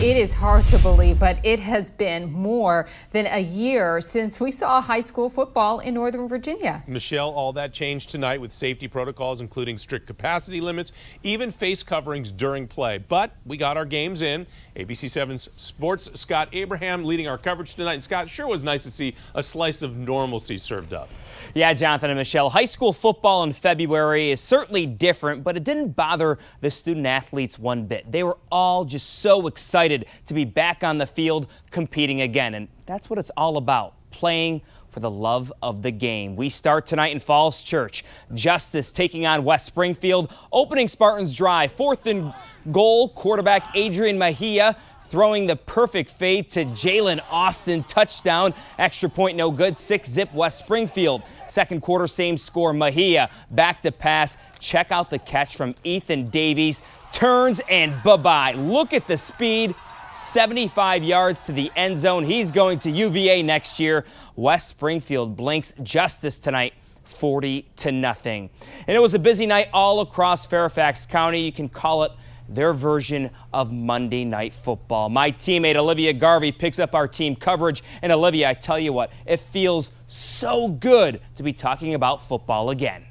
It is hard to believe, but it has been more than a year since we saw high school football in Northern Virginia. Michelle, all that changed tonight with safety protocols, including strict capacity limits, even face coverings during play. But we got our games in. ABC7's Sports' Scott Abraham leading our coverage tonight. And Scott, sure was nice to see a slice of normalcy served up. Yeah, Jonathan and Michelle, high school football in February is certainly different, but it didn't bother the student athletes one bit. They were all just so excited to be back on the field competing again. And that's what it's all about, playing for the love of the game. We start tonight in Falls Church. Justice taking on West Springfield, opening Spartans drive. 4th and goal, quarterback Adrian Mejia throwing the perfect fade to Jalen Austin. Touchdown. Extra point no good. 6-zip West Springfield. Second quarter, same score. Mejia back to pass. Check out the catch from Ethan Davies. Turns and bye-bye. Look at the speed. 75 yards to the end zone. He's going to UVA next year. West Springfield blinks Justice tonight, 40-0. And it was a busy night all across Fairfax County. You can call it their version of Monday Night Football. My teammate Olivia Garvey picks up our team coverage. And Olivia, I tell you what, it feels so good to be talking about football again.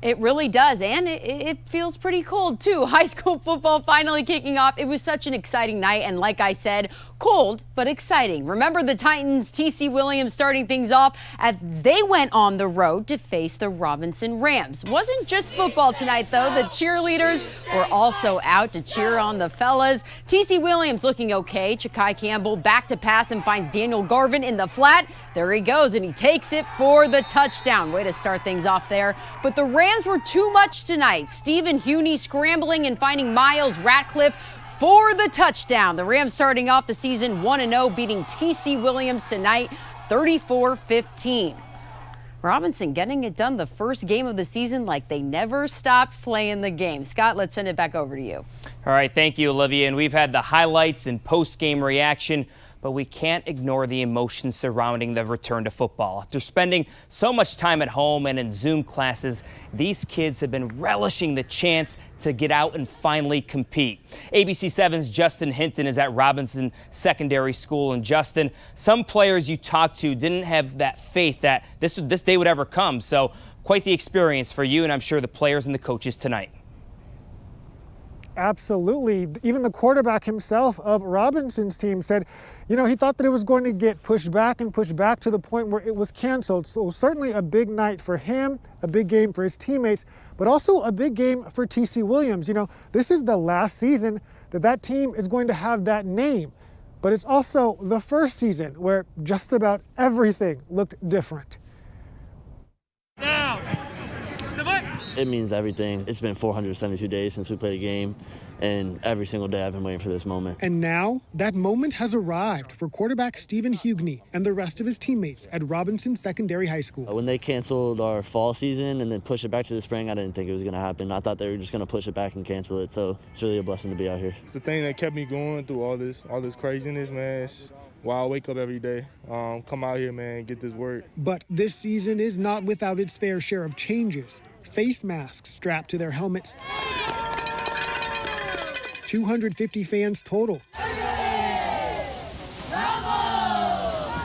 It really does, and it feels pretty cold, too. High school football finally kicking off. It was such an exciting night, and like I said, cold but exciting. Remember the Titans' T.C. Williams starting things off as they went on the road to face the Robinson Rams. Wasn't just football tonight, though. The cheerleaders were also out to cheer on the fellas. T.C. Williams looking okay. Chakai Campbell back to pass and finds Daniel Garvin in the flat. There he goes, and he takes it for the touchdown. Way to start things off there. But the Rams were too much tonight. Stephen Huney scrambling and finding Miles Ratcliffe for the touchdown. The Rams starting off the season 1-0, beating T.C. Williams tonight 34-15. Robinson getting it done the first game of the season like they never stopped playing the game. Scott, let's send it back over to you. All right, thank you, Olivia. And we've had the highlights and post-game reaction, but we can't ignore the emotions surrounding the return to football. After spending so much time at home and in Zoom classes, these kids have been relishing the chance to get out and finally compete. ABC7's Justin Hinton is at Robinson Secondary School. And Justin, some players you talked to didn't have that faith that this day would ever come. So quite the experience for you and I'm sure the players and the coaches tonight. Absolutely. Even the quarterback himself of Robinson's team said, you know, he thought that it was going to get pushed back to the point where it was canceled. So certainly a big night for him, a big game for his teammates, but also a big game for T.C. Williams. You know, this is the last season that team is going to have that name, but it's also the first season where just about everything looked different. It means everything. It's been 472 days since we played a game, and every single day I've been waiting for this moment. And now, that moment has arrived for quarterback Stephen Huney and the rest of his teammates at Robinson Secondary High School. When they canceled our fall season and then pushed it back to the spring, I didn't think it was going to happen. I thought they were just going to push it back and cancel it, so it's really a blessing to be out here. It's the thing that kept me going through all this craziness, man. It's why I wake up every day, come out here, man, get this work. But this season is not without its fair share of changes. Face masks strapped to their helmets. 250 fans total,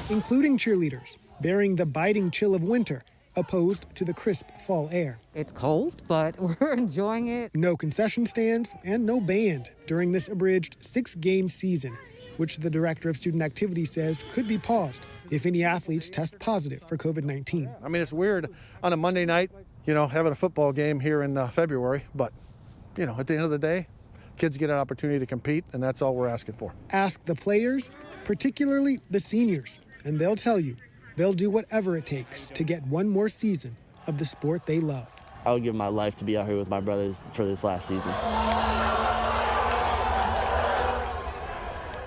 including cheerleaders, bearing the biting chill of winter, opposed to the crisp fall air. It's cold, but we're enjoying it. No concession stands and no band during this abridged 6-game season, which the director of student activities says could be paused if any athletes test positive for COVID-19. I mean, it's weird on a Monday night, you know, having a football game here in February, but, you know, at the end of the day, kids get an opportunity to compete, and that's all we're asking for. Ask the players, particularly the seniors, and they'll tell you they'll do whatever it takes to get one more season of the sport they love. I would give my life to be out here with my brothers for this last season.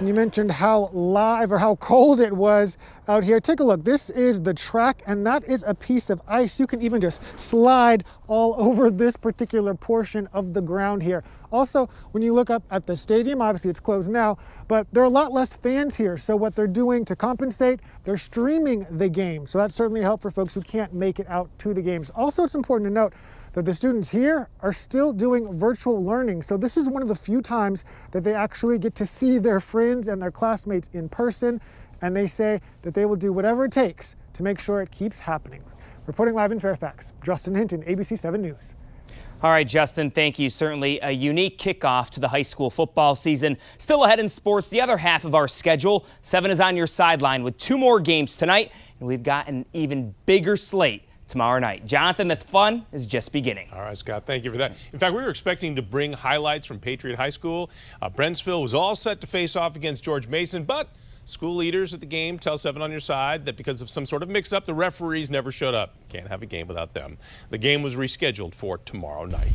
You mentioned how live or how cold it was out here. Take a look. This is the track, and that is a piece of ice. You can even just slide all over this particular portion of the ground here. Also, when you look up at the stadium, obviously it's closed now, but there are a lot less fans here. So what they're doing to compensate, they're streaming the game. So that certainly helped for folks who can't make it out to the games. Also, it's important to note that the students here are still doing virtual learning. So this is one of the few times that they actually get to see their friends and their classmates in person. And they say that they will do whatever it takes to make sure it keeps happening. Reporting live in Fairfax, Justin Hinton, ABC 7 News. All right, Justin, thank you. Certainly a unique kickoff to the high school football season. Still ahead in sports, the other half of our schedule. 7 is on your sideline with 2 more games tonight, and we've got an even bigger slate tomorrow night. Jonathan, the fun is just beginning. All right, Scott, thank you for that. In fact, we were expecting to bring highlights from Patriot High School. Brentsville was all set to face off against George Mason, but school leaders at the game tell 7 on your side that because of some sort of mix-up, the referees never showed up. Can't have a game without them. The game was rescheduled for tomorrow night.